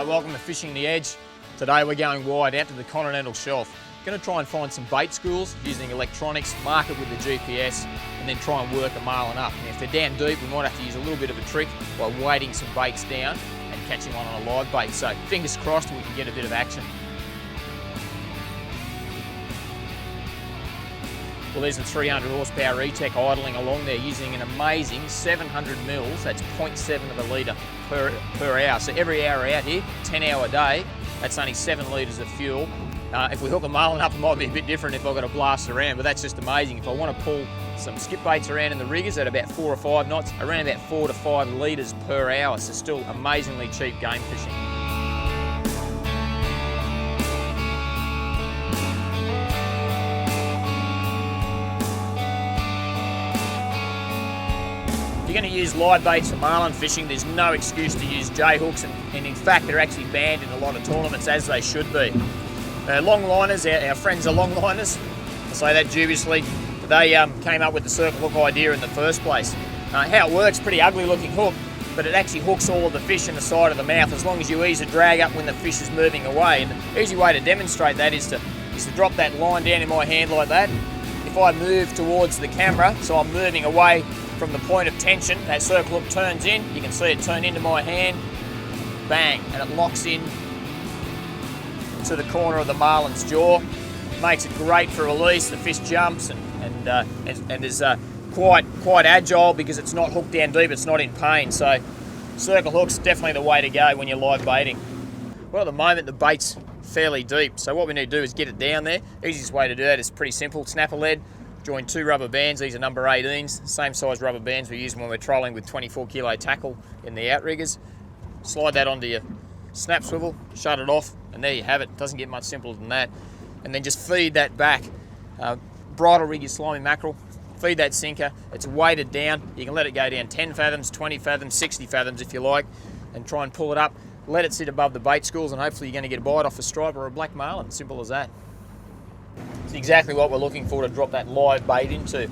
G'day, welcome to Fishing the Edge. Today we're going wide out to the continental shelf. Going to try and find some bait schools using electronics, mark it with the GPS, and then try and work a marlin up. And if they're down deep, we might have to use a little bit of a trick by weighting some baits down and catching one on a live bait. So fingers crossed we can get a bit of action. Well, there's the 300 horsepower E-Tech idling along there using an amazing 700 mils, that's 0.7 of a litre per hour. So every hour out here, 10 hour day, that's only 7 litres of fuel. If we hook a marlin up, it might be a bit different if I've got to blast around, but that's just amazing. If I want to pull some skip baits around in the riggers at about 4 or 5 knots, around about 4 to 5 litres per hour, so still amazingly cheap game fishing. If you're going to use live baits for marlin fishing, there's no excuse to use J-hooks, and in fact they're actually banned in a lot of tournaments, as they should be. Long liners, our friends are long liners, I say that dubiously, they came up with the circle hook idea in the first place. How it works, pretty ugly looking hook, but it actually hooks all of the fish in the side of the mouth as long as you ease the drag up when the fish is moving away. And the easy way to demonstrate that is to drop that line down in my hand like that. If I move towards the camera, so I'm moving away from the point of tension, that circle hook turns in, you can see it turn into my hand, bang, and it locks in to the corner of the marlin's jaw. Makes it great for release, the fish jumps and is quite agile because it's not hooked down deep, it's not in pain. So circle hook's definitely the way to go when you're live baiting. Well, at the moment the bait's fairly deep, so what we need to do is get it down there. Easiest way to do that is pretty simple. Snapper lead, join 2 rubber bands, these are number 18s, same size rubber bands we use when we're trolling with 24 kilo tackle in the outriggers. Slide that onto your snap swivel, shut it off, and there you have it. Doesn't get much simpler than that. And then just feed that back. Bridle rig your slimy mackerel, feed that sinker, it's weighted down. You can let it go down 10 fathoms, 20 fathoms, 60 fathoms if you like, and try and pull it up. Let it sit above the bait schools, and hopefully you're going to get a bite off a stripe or a black marlin. Simple as that. It's exactly what we're looking for to drop that live bait into.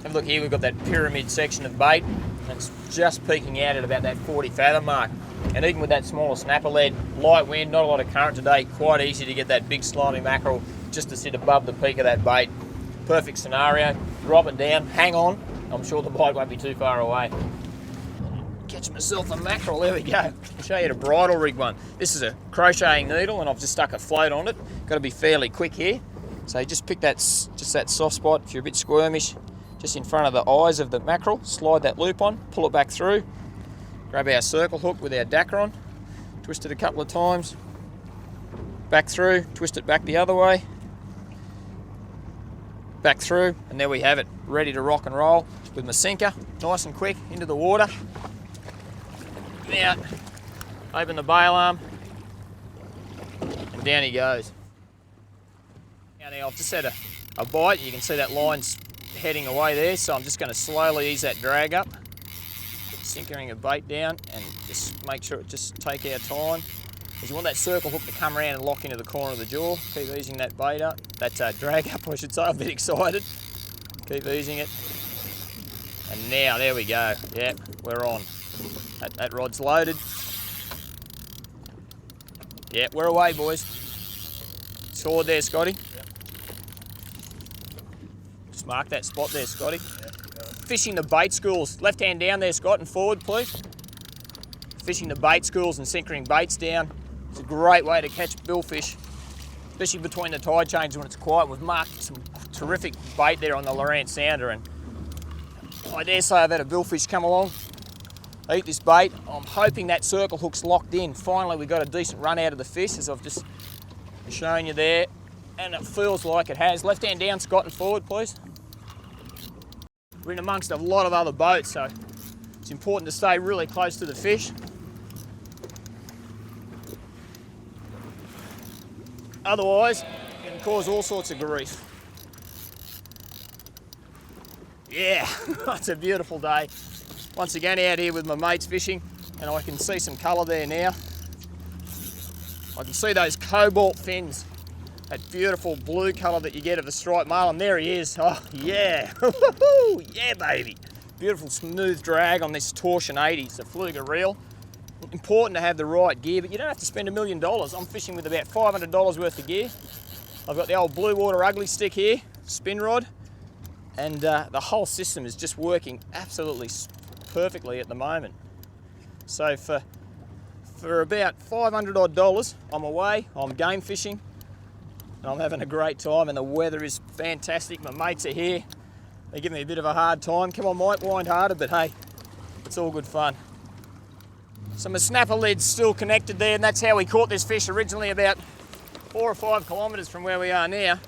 Have a look here, we've got that pyramid section of bait, and it's just peaking out at about that 40 fathom mark. And even with that smaller snapper lead, light wind, not a lot of current today, quite easy to get that big slimy mackerel just to sit above the peak of that bait. Perfect scenario. Drop it down, hang on, I'm sure the bite won't be too far away. Catch myself a mackerel, there we go. I'll show you the bridle rig one. This is a crocheting needle and I've just stuck a float on it. Got to be fairly quick here. So just pick that soft spot if you're a bit squirmish, just in front of the eyes of the mackerel, slide that loop on, pull it back through, grab our circle hook with our Dacron, twist it a couple of times, back through, twist it back the other way, back through, and there we have it, ready to rock and roll with my sinker, nice and quick, into the water. Now, open the bail arm, and down he goes. Now I've just had a bite, you can see that line's heading away there, so I'm just going to slowly ease that drag up, sinkering a bait down, and just make sure just take our time. Because you want that circle hook to come around and lock into the corner of the jaw. Keep easing that bait up, that drag up I should say, I'm a bit excited. Keep easing it. And now, there we go, yep, we're on. That rod's loaded. Yep, we're away boys. Sword there, Scotty. Just mark that spot there, Scotty. Fishing the bait schools. Left hand down there, Scott, and forward, please. Fishing the bait schools and sinkering baits down. It's a great way to catch billfish, especially between the tide changes when it's quiet. We've marked some terrific bait there on the Lorant Sounder, and I dare say I've had a billfish come along, eat this bait. I'm hoping that circle hook's locked in. Finally, we got a decent run out of the fish, as I've just shown you there, and it feels like it has. Left hand down, Scott, and forward, please. We're in amongst a lot of other boats, so it's important to stay really close to the fish. Otherwise, it can cause all sorts of grief. Yeah, it's a beautiful day. Once again out here with my mates fishing, and I can see some colour there now. I can see those cobalt fins, that beautiful blue colour that you get of a striped marlin. There he is. Oh, yeah. Yeah, baby. Beautiful smooth drag on this Torsion 80. It's a Fluger reel. important to have the right gear, but you don't have to spend $1 million. I'm fishing with about $500 worth of gear. I've got the old Blue Water Ugly Stick here, spin rod, and the whole system is just working absolutely perfectly at the moment. So for about $500 odd, I'm away, I'm game fishing, and I'm having a great time, and the weather is fantastic. My mates are here. They give me a bit of a hard time. Come on, mate, wind harder, but hey, it's all good fun. So my snapper lead's still connected there, and that's how we caught this fish originally, about 4 or 5 kilometres from where we are now,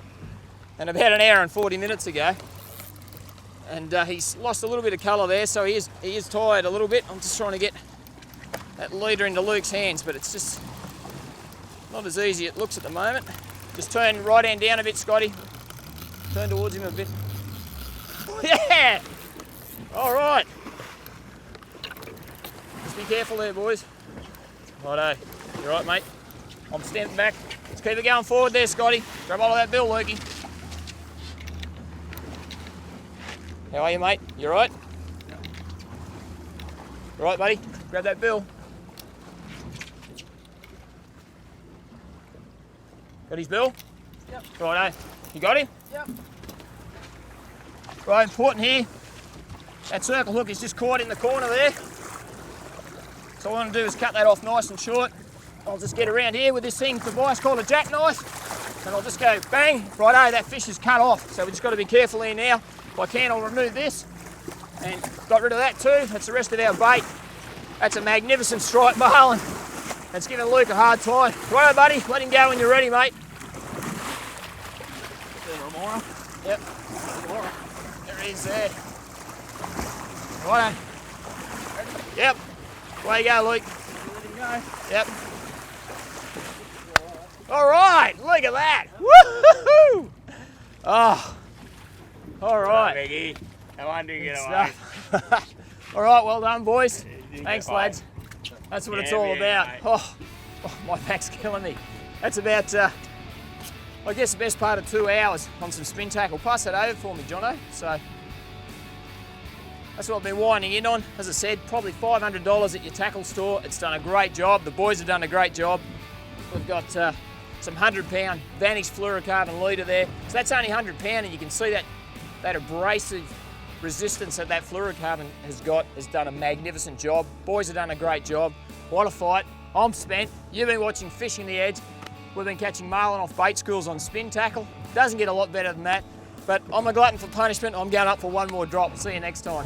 and about an hour and 40 minutes ago. And he's lost a little bit of colour there, so he is tired a little bit. I'm just trying to get that leader into Luke's hands, but it's just not as easy as it looks at the moment. Just turn right hand down a bit, Scotty. Turn towards him a bit. Yeah! All right. Just be careful there, boys. Righto. You right, mate? I'm standing back. Let's keep it going forward there, Scotty. Grab hold of that bill, Lukey. How are you, mate? You all right? Yeah. You all right, buddy? Grab that bill. Got his bill? Yep. Righto. You got him? Yep. Right, important here. That circle hook is just caught in the corner there. So all I want to do is cut that off nice and short. I'll just get around here with this thing device called a jackknife, and I'll just go bang. Righto, that fish is cut off. So we just got to be careful here now. If I can, I'll remove this and got rid of that too. That's the rest of our bait. That's a magnificent striped marlin. That's giving Luke a hard time. Righto, buddy, let him go when you're ready, mate. Yep. There he is there. Righto. Yep. Away you go, Luke. Let him go. Yep. All right, look at that. Woohoo! Oh. All right. Biggie. I wanted to get away. All right, well done, boys. Thanks, lads. That's what it's all about. Oh, my back's killing me. That's about, I guess, the best part of 2 hours on some spin tackle. Pass that over for me, Jono. So that's what I've been winding in on. As I said, probably $500 at your tackle store. It's done a great job. The boys have done a great job. We've got some 100-pound Vanish fluorocarbon leader there. So that's only 100-pound, and you can see that abrasive resistance that fluorocarbon has got has done a magnificent job. Boys have done a great job. What a fight. I'm spent. You've been watching Fishing the Edge. We've been catching marlin off bait schools on spin tackle. Doesn't get a lot better than that, but I'm a glutton for punishment. I'm going up for one more drop. See you next time.